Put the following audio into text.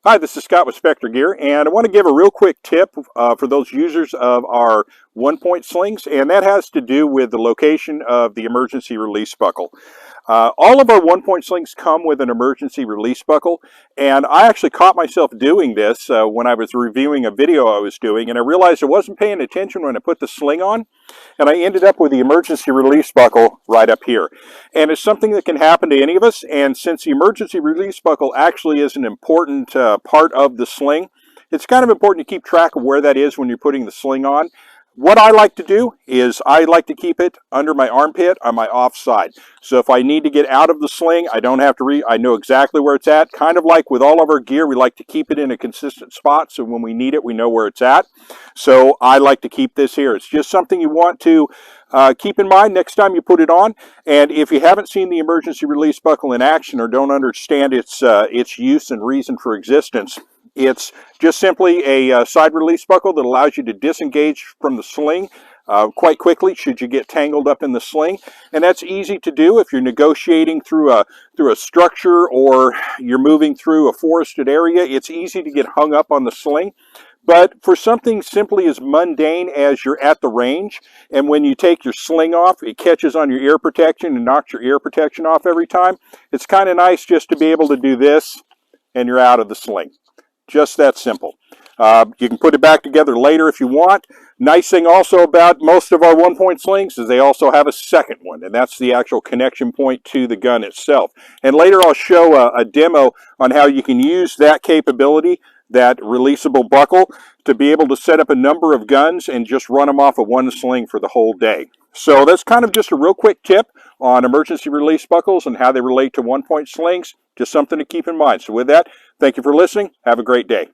Hi, this is Scott with Specter Gear, and I want to give a real quick tip for those users of our one-point slings, and that has to do with the location of the emergency release buckle. All of our one-point slings come with an emergency release buckle, and I actually caught myself doing this when I was reviewing a video I was doing, and I realized I wasn't paying attention when I put the sling on, and I ended up with the emergency release buckle right up here. And it's something that can happen to any of us, and since the emergency release buckle actually is an important part of the sling, it's kind of important to keep track of where that is when you're putting the sling on. What I like to do is I like to keep it under my armpit on my off side. So if I need to get out of the sling, I don't have to I know exactly where it's at. Kind of like with all of our gear, we like to keep it in a consistent spot so when we need it, we know where it's at. So I like to keep this here. It's just something you want to keep in mind next time you put it on. And if you haven't seen the emergency release buckle in action or don't understand its use and reason for existence, it's just simply a side release buckle that allows you to disengage from the sling quite quickly should you get tangled up in the sling. And that's easy to do if you're negotiating through a structure or you're moving through a forested area. It's easy to get hung up on the sling. But for something simply as mundane as you're at the range, and when you take your sling off, it catches on your ear protection and knocks your ear protection off every time, it's kind of nice just to be able to do this and you're out of the sling. Just that simple. You can put it back together later if you want. Nice thing also about most of our one-point slings is they also have a second one, and that's the actual connection point to the gun itself. And later I'll show a demo on how you can use that capability, that releasable buckle, to be able to set up a number of guns and just run them off of one sling for the whole day. So that's kind of just a real quick tip on emergency release buckles and how they relate to one-point slings. Just something to keep in mind. So with that, thank you for listening. Have a great day.